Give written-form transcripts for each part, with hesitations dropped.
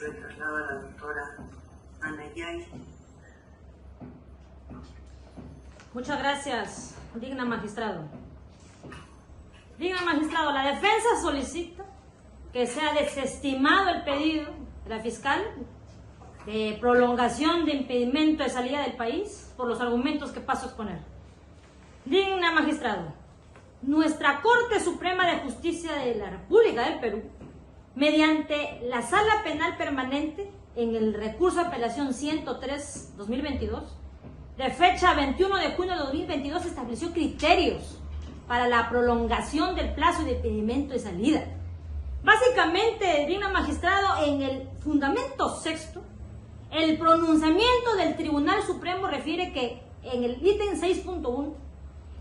le traslado a la doctora Ana Yay. Muchas gracias, digna magistrado. Digna magistrado, la defensa solicita que sea desestimado el pedido de la fiscal de prolongación de impedimento de salida del país por los argumentos que paso a exponer. Digna magistrado, nuestra Corte Suprema de Justicia de la República del Perú, mediante la Sala Penal Permanente en el recurso de apelación 103-2022, de fecha 21 de junio de 2022, estableció criterios para la prolongación del plazo de impedimento de salida. Básicamente, digna magistrado, en el fundamento sexto, el pronunciamiento del Tribunal Supremo refiere que en el ítem 6.1,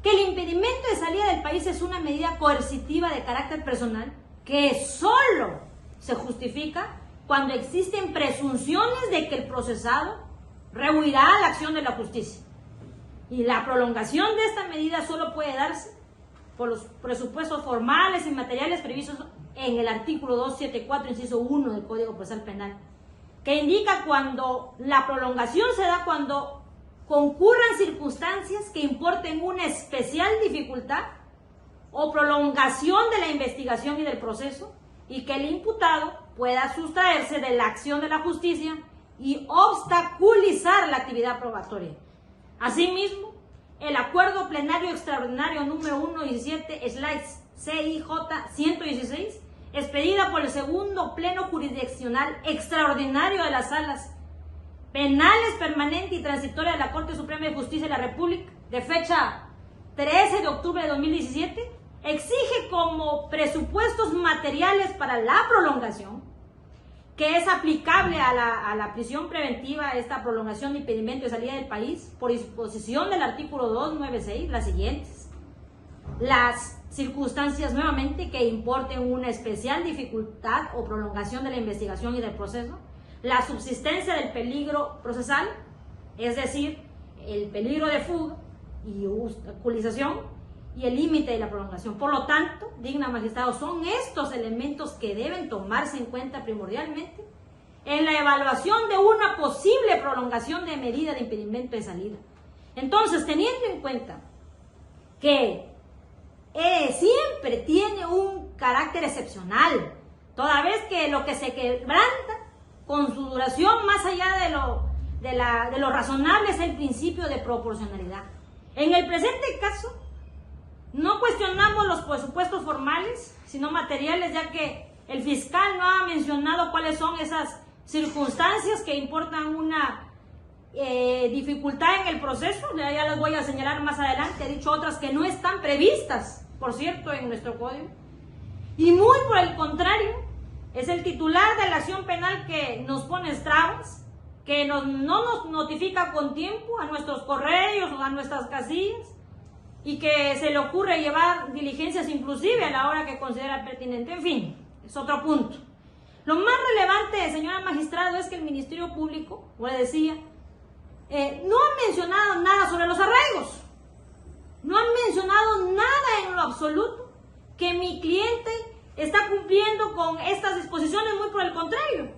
que el impedimento de salida del país es una medida coercitiva de carácter personal que solo se justifica cuando existen presunciones de que el procesado rehuirá la acción de la justicia. Y la prolongación de esta medida solo puede darse por los presupuestos formales y materiales previstos en el artículo 274, inciso 1 del Código Procesal Penal, que indica cuando la prolongación se da cuando concurran circunstancias que importen una especial dificultad o prolongación de la investigación y del proceso, y que el imputado pueda sustraerse de la acción de la justicia y obstaculizar la actividad probatoria. Asimismo, el Acuerdo Plenario Extraordinario número 117/CIJ-116, expedida por el segundo Pleno Jurisdiccional Extraordinario de las Salas Penales Permanente y Transitoria de la Corte Suprema de Justicia de la República, de fecha 13 de octubre de 2017, exige como presupuestos materiales para la prolongación, que es aplicable a la prisión preventiva, esta prolongación de impedimento de salida del país, por disposición del artículo 296, las siguientes: las circunstancias nuevamente que importen una especial dificultad o prolongación de la investigación y del proceso, la subsistencia del peligro procesal, es decir, el peligro de fuga y obstaculización, y el límite de la prolongación. Por lo tanto, digna magistrado, son estos elementos que deben tomarse en cuenta primordialmente en la evaluación de una posible prolongación de medida de impedimento de salida. Entonces, teniendo en cuenta que siempre tiene un carácter excepcional, toda vez que lo que se quebranta con su duración más allá de lo razonable es el principio de proporcionalidad. En el presente caso, no cuestionamos los presupuestos formales, sino materiales, ya que el fiscal no ha mencionado cuáles son esas circunstancias que importan una dificultad en el proceso. Ya las voy a señalar más adelante. He dicho otras que no están previstas, por cierto, en nuestro código. Y muy por el contrario, es el titular de la acción penal que nos pone trabas, que no nos notifica con tiempo a nuestros correos o a nuestras casillas, y que se le ocurre llevar diligencias inclusive a la hora que considera pertinente. En fin, es otro punto. Lo más relevante, señora magistrado, es que el Ministerio Público, como le decía, no ha mencionado nada sobre los arraigos. No han mencionado nada en lo absoluto que mi cliente está cumpliendo con estas disposiciones, muy por el contrario.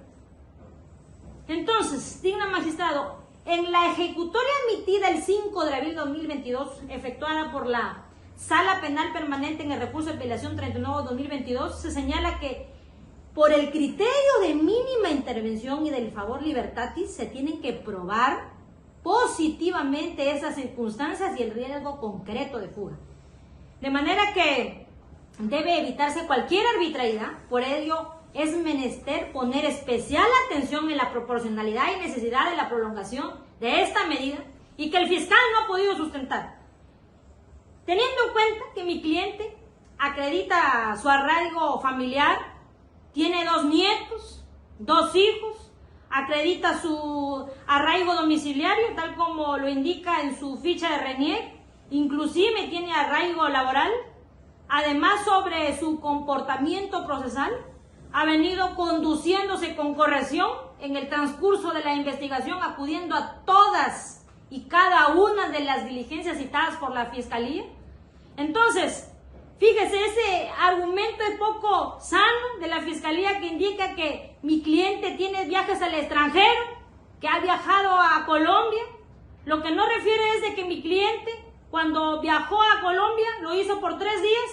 Entonces, digna magistrado, en la ejecutoria emitida el 5 de abril de 2022, efectuada por la Sala Penal Permanente en el recurso de apelación 39/2022, se señala que por el criterio de mínima intervención y del favor libertatis se tienen que probar positivamente esas circunstancias y el riesgo concreto de fuga. De manera que debe evitarse cualquier arbitrariedad. Por ello, es menester poner especial atención en la proporcionalidad y necesidad de la prolongación de esta medida, y que el fiscal no ha podido sustentar. Teniendo en cuenta que mi cliente acredita su arraigo familiar, tiene 2 nietos, 2 hijos, acredita su arraigo domiciliario, tal como lo indica en su ficha de RENIEC, inclusive tiene arraigo laboral. Además, sobre su comportamiento procesal, ha venido conduciéndose con corrección en el transcurso de la investigación, acudiendo a todas y cada una de las diligencias citadas por la Fiscalía. Entonces, fíjese, ese argumento es poco sano de la Fiscalía, que indica que mi cliente tiene viajes al extranjero, que ha viajado a Colombia. Lo que no refiere es de que mi cliente, cuando viajó a Colombia, lo hizo por 3 días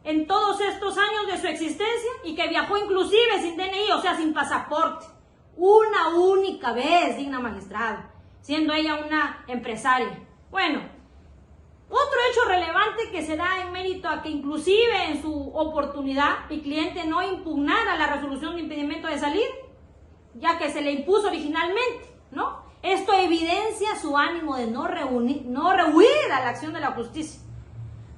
en todos estos años de su existencia y que viajó inclusive sin DNI, o sea, sin pasaporte. Una única vez, digna magistrada, siendo ella una empresaria. Bueno, otro hecho relevante que se da en mérito a que inclusive en su oportunidad mi cliente no impugnara la resolución de impedimento de salir, ya que se le impuso originalmente, ¿no? Esto evidencia su ánimo de no rehuir a la acción de la justicia.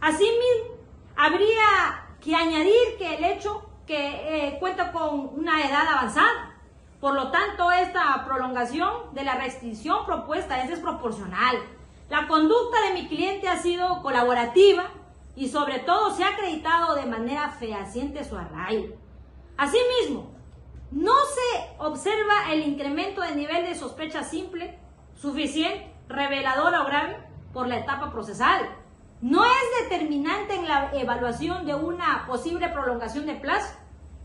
Asimismo, habría que añadir que el hecho que cuenta con una edad avanzada. Por lo tanto, esta prolongación de la restricción propuesta es desproporcional. La conducta de mi cliente ha sido colaborativa y sobre todo se ha acreditado de manera fehaciente su arraigo. Asimismo, no se observa el incremento de nivel de sospecha simple, suficiente, reveladora o grave por la etapa procesal. No es determinante en la evaluación de una posible prolongación de plazo.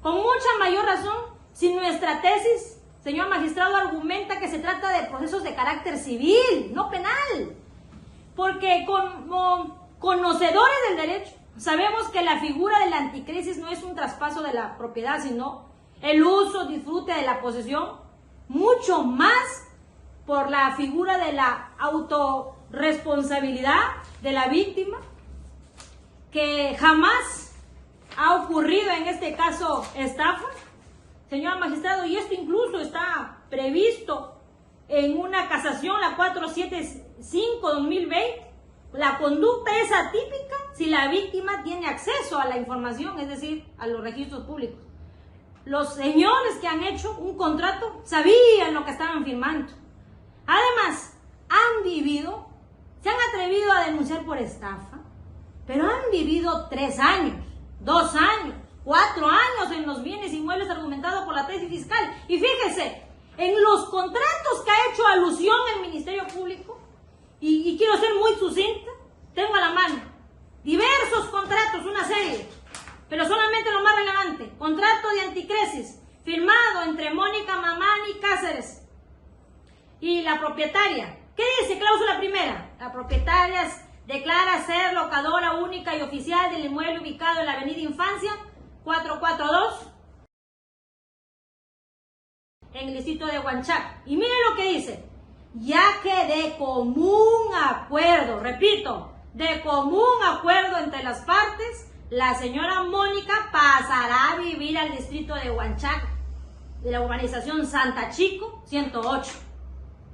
Con mucha mayor razón, si nuestra tesis, señor magistrado, argumenta que se trata de procesos de carácter civil, no penal. Porque como conocedores del derecho, sabemos que la figura de la anticrisis no es un traspaso de la propiedad, sino el uso, disfrute de la posesión, mucho más por la figura de la autorresponsabilidad de la víctima, que jamás ha ocurrido en este caso estafa, señor magistrado, y esto incluso está previsto en una casación, la 475/2020. La conducta es atípica si la víctima tiene acceso a la información, es decir, a los registros públicos. Los señores que han hecho un contrato sabían lo que estaban firmando. Además, se han atrevido a denunciar por estafa, pero han vivido 3 años, 2 años, 4 años en los bienes inmuebles argumentados por la tesis fiscal. Y fíjese, en los contratos que ha hecho alusión el Ministerio Público, y quiero ser muy sucinta, tengo a la mano diversos contratos, una serie, pero solamente lo más relevante: contrato de anticresis firmado entre Mónica Mamani Cáceres y la propietaria. ¿Qué dice? Cláusula primera: la propietaria declara ser locadora única y oficial del inmueble ubicado en la avenida Infancia 442 en el distrito de Huanchac. Y miren lo que dice: ya que de común acuerdo, repito, de común acuerdo entre las partes, la señora Mónica pasará a vivir al distrito de Huanchac, de la urbanización Santa Chico 108.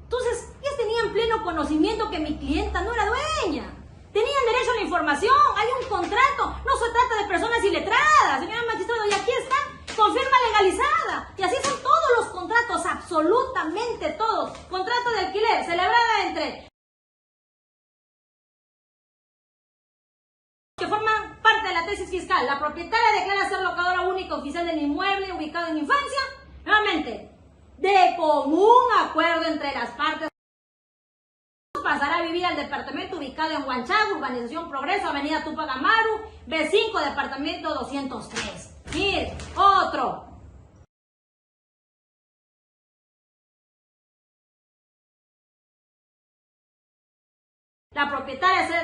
Entonces, ellos tenían pleno conocimiento que mi clienta no era dueña. Tenían derecho a la información, hay un contrato, no se trata de personas iletradas, señora magistrado, y aquí está, con firma legalizada. Y así son todos los contratos, absolutamente todos. Contrato de alquiler, celebrada entre que forman parte de la tesis fiscal. La propietaria declara ser locadora única oficial del inmueble ubicado en Infancia. Nuevamente, de común acuerdo entre las partes, pasará a vivir al departamento ubicado en Huanchac, urbanización Progreso, avenida Tupac Amaru, B5, departamento 203. Mire, otro. La propietaria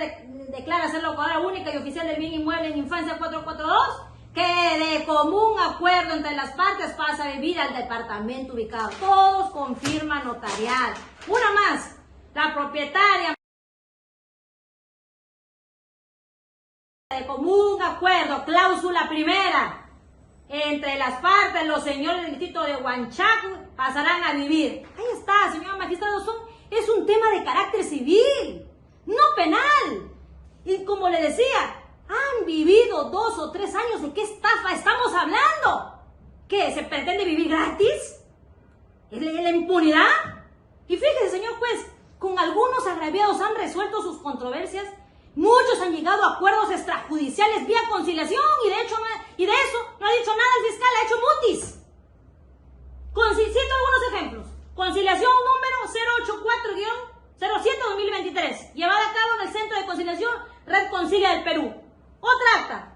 declara ser locadora única y oficial del bien inmueble en Infancia 442, que de común acuerdo entre las partes pasa a vivir al departamento ubicado. Todos con firma notarial. Una más. La propietaria, de común acuerdo, cláusula primera, entre las partes, los señores del distrito de Huanchac pasarán a vivir. Ahí está, señor magistrado, es un tema de carácter civil, no penal. Y como le decía, han vivido 2 o 3 años. ¿De qué estafa estamos hablando? ¿Qué? ¿Se pretende vivir gratis? ¿La impunidad? Y fíjese, señor juez, con algunos agraviados han resuelto sus controversias. Muchos han llegado a acuerdos extrajudiciales vía conciliación y de eso no ha dicho nada el fiscal, ha hecho mutis. Cito algunos ejemplos. Conciliación número 084-07-2023, llevada a cabo en el Centro de Conciliación Red Concilia del Perú. Otra acta,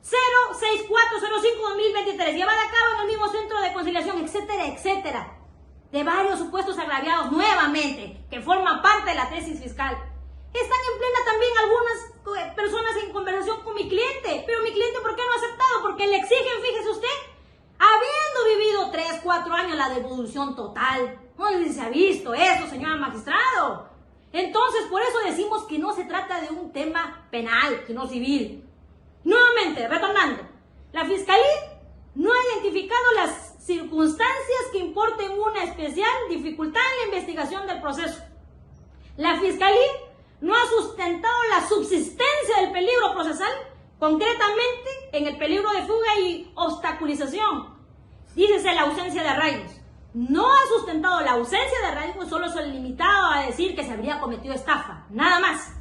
06405-2023, llevada a cabo en el mismo centro de conciliación, etcétera, etcétera, de varios supuestos agraviados nuevamente, que forman parte de la tesis fiscal. Están en plena también algunas personas en conversación con mi cliente, pero mi cliente, ¿por qué no ha aceptado? Porque le exigen, fíjese usted, habiendo vivido 3-4 años la devolución total. No sé si se ha visto eso, señor magistrado. Entonces, por eso decimos que no se trata de un tema penal, sino civil. Nuevamente, retornando, la Fiscalía no ha identificado las circunstancias que importen una especial dificultad en la investigación del proceso. La Fiscalía no ha sustentado la subsistencia del peligro procesal, concretamente en el peligro de fuga y obstaculización. Dícese la ausencia de arraigos. No ha sustentado la ausencia de arraigos, solo se ha limitado a decir que se habría cometido estafa, nada más.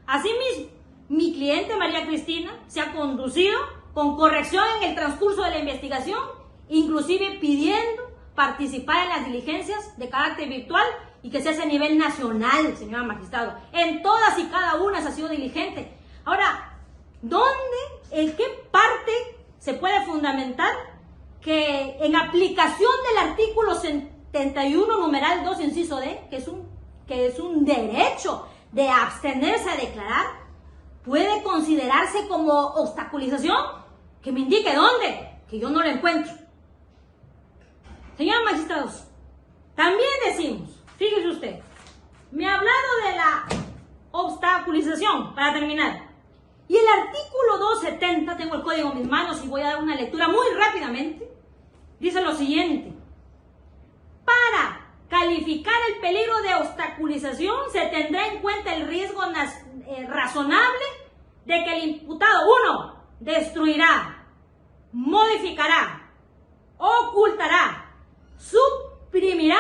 Asimismo, mi cliente María Cristina se ha conducido con corrección en el transcurso de la investigación, inclusive pidiendo participar en las diligencias de carácter virtual y que se hace a nivel nacional, señora magistrado. En todas y cada una se ha sido diligente. Ahora, ¿en qué parte se puede fundamentar que en aplicación del artículo 71, numeral 2, inciso D, que es un derecho de abstenerse a declarar, puede considerarse como obstaculización? Que me indique dónde, que yo no lo encuentro. Señores magistrados, también decimos, fíjese usted, me ha hablado de la obstaculización, para terminar. Y el artículo 270, tengo el código en mis manos y voy a dar una lectura muy rápidamente, dice lo siguiente: para calificar el peligro de obstaculización se tendrá en cuenta el riesgo razonable de que el imputado, 1, destruirá, modificará, ocultará, suprimirá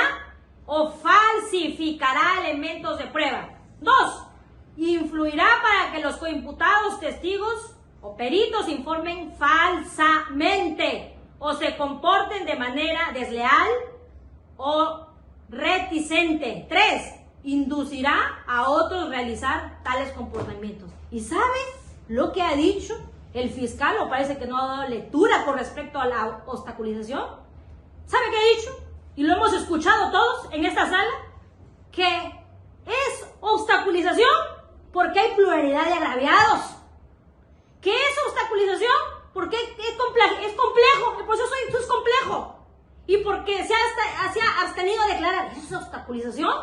o falsificará elementos de prueba. 2, influirá para que los coimputados, testigos o peritos informen falsamente o se comporten de manera desleal o reticente. 3, inducirá a otros a realizar tales comportamientos. ¿Y sabe lo que ha dicho el fiscal? ¿O parece que no ha dado lectura con respecto a la obstaculización? ¿Sabe qué ha dicho? Y lo hemos escuchado todos en esta sala, que es obstaculización porque hay pluralidad de agraviados. ¿Qué es obstaculización? Porque es complejo, el proceso es complejo. Y porque se ha abstenido a declarar, ¿eso es obstaculización?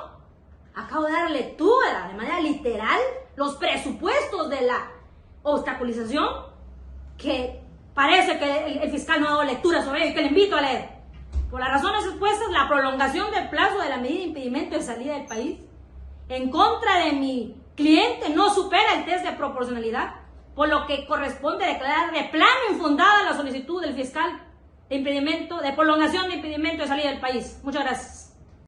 Acabo de dar lectura de manera literal los presupuestos de la obstaculización, que parece que el fiscal no ha dado lectura sobre ello y que le invito a leer. Por las razones expuestas, la prolongación del plazo de la medida de impedimento de salida del país en contra de mi cliente no supera el test de proporcionalidad, por lo que corresponde declarar de plano infundada la solicitud del fiscal de prolongación de impedimento de salida del país. Muchas gracias.